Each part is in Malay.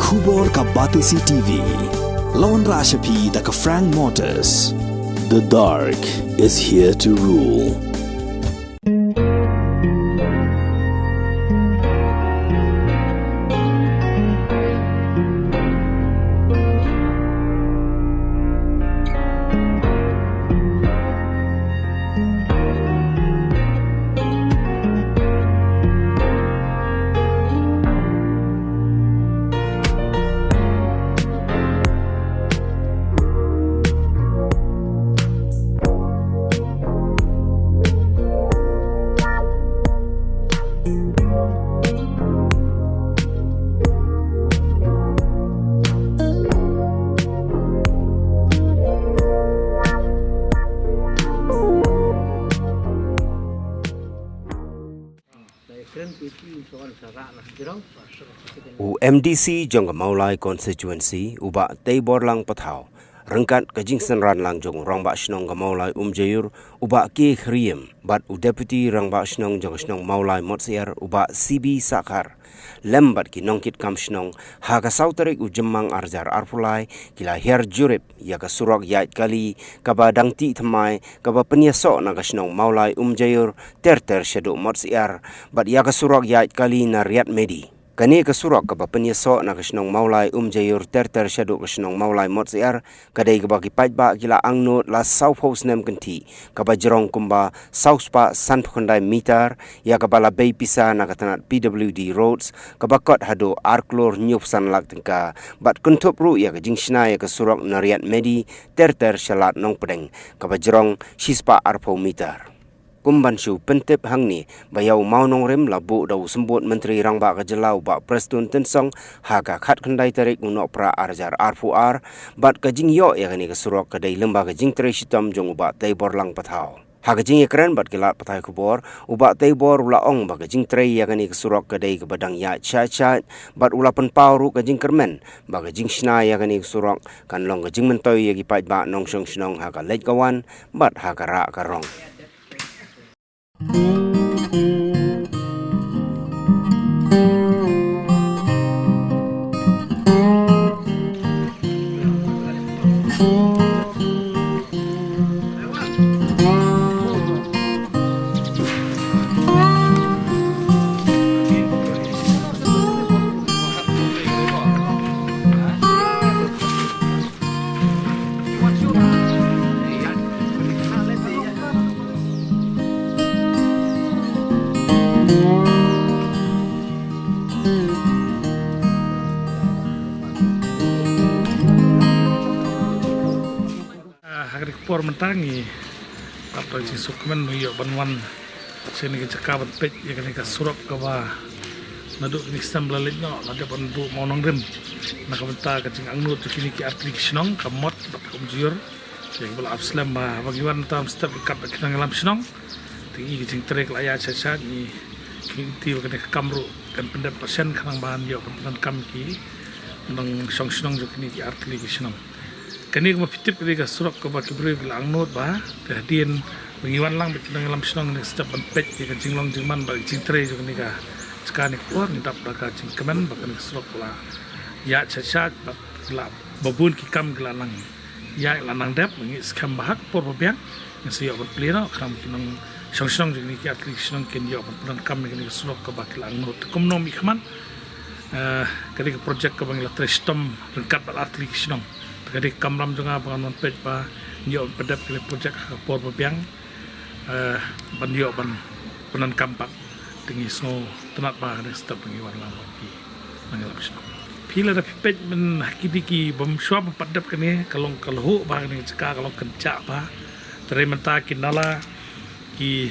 Khubor ka Batisi TV. Lawan Rashapi da ka Frank Motors. The dark is here to rule. MDC jong Maulai constituency uba Taibor lang patau rengkat kajing senran lang jong rangba snong Maulai Jayur uba ke kriem bat deputy rangba snong jong snong Maulai Motsiar uba CB Sakar lembat ki nongkit kam snong ha ka sautarik jemang arjar arpulai kila her jurip ya ka surak yait kali kaba dangti thamai kaba penyaso na ka snong Maulai Jayur ter shadow Motsiar bat ya ka surak yait kali na riat medi kani ka surak ka penyaso na ka snong Maulai Jayur ter shadow ka snong Maulai Motsiar kadai ka bagi pajba kila angnot la south house nem kanti kaba jerong kumba south pa san phondai meter ya ka bala bay pisa na ka tanat PWD roads kaba kot hado arklor nyup san lak tengka bat kuntup ru ya ka jingshna ya ka surak na riat medi ter shalat nong pedeng kaba jerong shispa arpo meter kumban shu pentep hangni bayau maunong rem labu dau sembut menteri rangba ka jelau ba prestun tensong ha ka khat khandai tarik unok pra arjar arfuar bat ka jing yo ya kani ka surok ka dai lemba ka jing tre shitam jong uba Taibor lang pathau ha ka jing ekran bat kilat pathai kubor uba Taibor ula ong ba ka jing tre ya kani ka surok ka dai ka badang ya cha bat ula pen pauru ka jing kermen ba ka jing shna ya kani ka surok kan long ka jing mentoy ya ki pait ba nong shong shnong ha ka lej kawan bat ha ka ra ka rong por mentangi atau si sukmen yo banwan sini ke cakap pet ya kan ka surap ka ba naduk ni stam lalit no ada pun du monong rem nak benta ka cing angnu tu kini ki artlik snong ka mot bat jur yang bala abslam ba bagiwan tam step kat ka ngalam snong tingi ki cing trek laya chacha ni kinti ka ka kamru kan pendap pasien kanang bahan yo kan kam ki nang song snong jo kini ki artlik snong kani ko mapitip ka surak ko ba kibri lang not ba kadian mengiwan lang bikin dalam snong ni step pet ka jinglong jingman ba jingtre jo kani ka skani ko ni dap ka jing kemen ba kani surak la ya chachat ba la babun ki kam glalang ya lanang dap ngi skam bahak por babiang ngi yo ba pleno kam kinong song jo ni ki atli snong ken yo ba kam ni surak ko ba lang not kumnom ikman kani project ko bang la trestom rengkat ba atli snong kadi kamram juga bangun pej ba nyo pedap kele projek por babiang ban yo ban penan kampak tingi snow tenat ba kene step ngi warna lagi mangelap sno pila da pej men hakidiki bam swab pedap kene kalong kalhu ba kene ceka kalong kencak ba tere menta kinala ki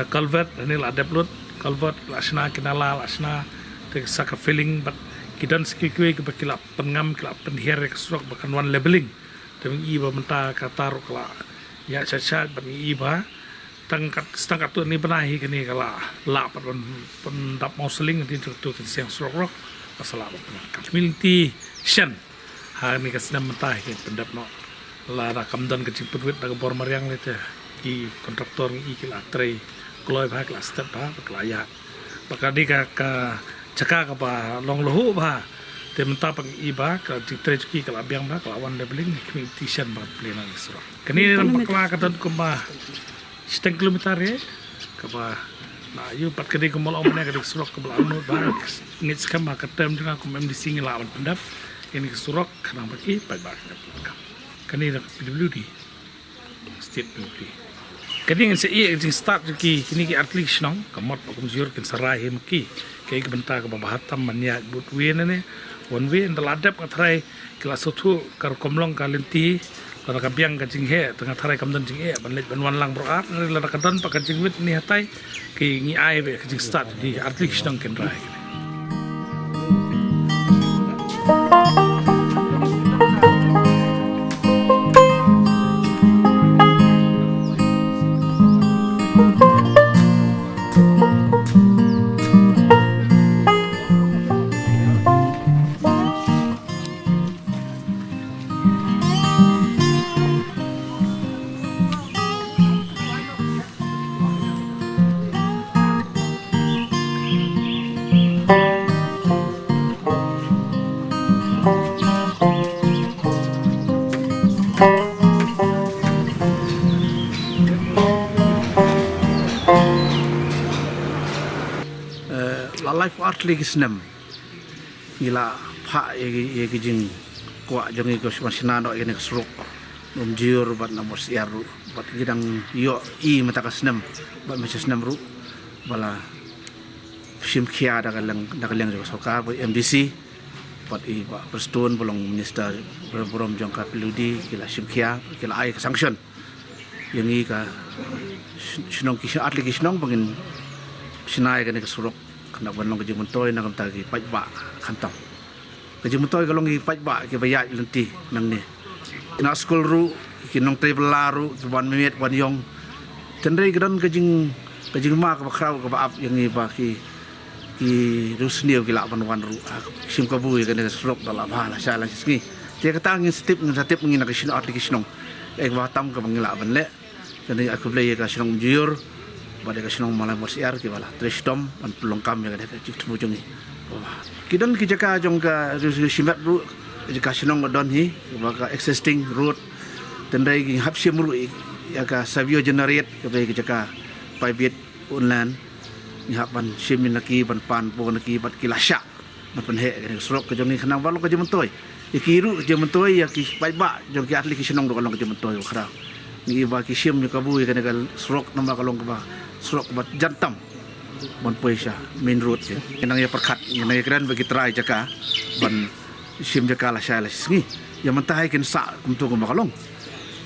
culvert anil adaplut culvert lasna kinala lasna te saka filling but kidan sikikwe ke bakila pengam kila penhiar ke surok bakan wan labeling tapi iba menta katar kala ya caca bagi iba tangkat setangkat tu ni benahi kini kala la pendap mau seling nanti tu siang surok masalah community shen hari ni kesenam menta ke pendap no la rakamdan kecil perwit daga bor mariang ni teh ki kontraktor ni kila tray kloy bah kila step bah kila ya bakal di ka caka ka ba long lohu ba Dia mentah pang iba kalau di trejki kalau abiang ba kalau awan leveling kami tishan ba plena ni surah. Kini nampak lah kata kumba 10 kilometer ya, kaba na yu pat kadi kumal omne kadi surah kebal anu ba ngit skam ba katem dengan kum MDC ngelawan pendap ini surah kanang bagi pai ba kani nak PWD state PWD. Kadi ngin se iya start ki kini ki atlik snong kamot pa kumjur kin sarai mki kay kebenta ka babahatam manya butwin ne one way ndaladap ka trai kila sotu kar komlong ka lenti la ka biang ka jinghe tengah trai kamdan jinghe banlet banwan lang broat la ka dan pa ka jingwit ni hatai ki ngi ai be ka jing start di atlik snong ken rai. life art lagi senam gila pak ye kijing kuat jangan ikut masina dok ini keseruk jur buat nomor siar buat gidang yo I mata senam buat macam senam ru bala sim kia dah kaleng juga soka buat MDC buat I buat perstun belum minister berom jangka peludi gila sim kia gila ai ke sanction yang I ka senong kisah art lagi senong bangin sinai kan keseruk nak banong kerja mentoy nak tagi pajba kantong kerja mentoy kalau ngi pajba ke bayar lenti nang ni nak school ru kinong table laru ban minit ban yong tendai gedan kejing ma ka bakrau ka baap yang ni ba ki rusniu ki la ban wan ru sim ka bui kan serok dalam hala sala sini dia kata ngin step ngin nak sino application ek ba tam ka bangila ban le jadi aku play ka sino jur pada kasinong malay morsiar ki wala tristom an pelongkam ya kada cik tujung ni kidan ki jaka jong ka simat ru jaka sinong don hi ka existing road tendai ki hapsim ru ya ka savio generate ka be ki jaka private online ni hapan simin laki ban pan po laki bat kilasya ban penhe ka surok ka jong ni khanang balong ka jementoy ikiru jementoy ya ki baiba jong ki atli ki sinong do kalong ka jementoy khara ni ba ki sim ni kabu ka negal surok nama kalong ka ba surok bat jantam ban poisha main road ke nang ya perkat nang ya kran bagi try jaka ban sim jaka la shala singi ya mentah ken sa kumtu ko makalong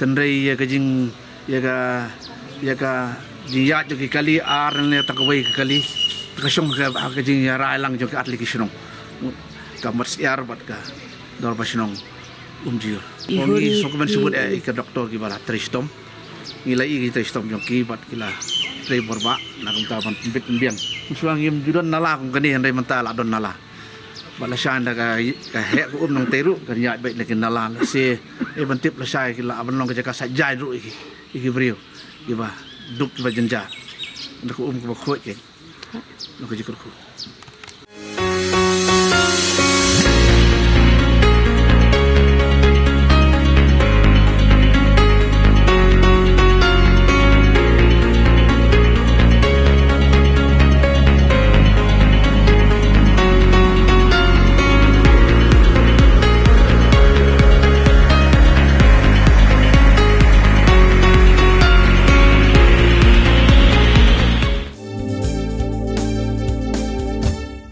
tendai ya kajing ya ka jiya joki kali ar ne takawai kali takasong ka kajing ya railang joki application ka marsiar bat ka dor basinong umjir oni sokomen sebut ke doktor ki bala tristom ngilai ki tristom joki bat kila tray borba nak taban pimpit biang musuang yim judon nala kung kani handai mentala don nala bala syan da ka he ko nang teru kan ya baik lekin nala se bantip la sai kila abanong ka jaka sajai ru iki brio iba duk ba jenja nak ko ko khoi ke nak ko jikur ko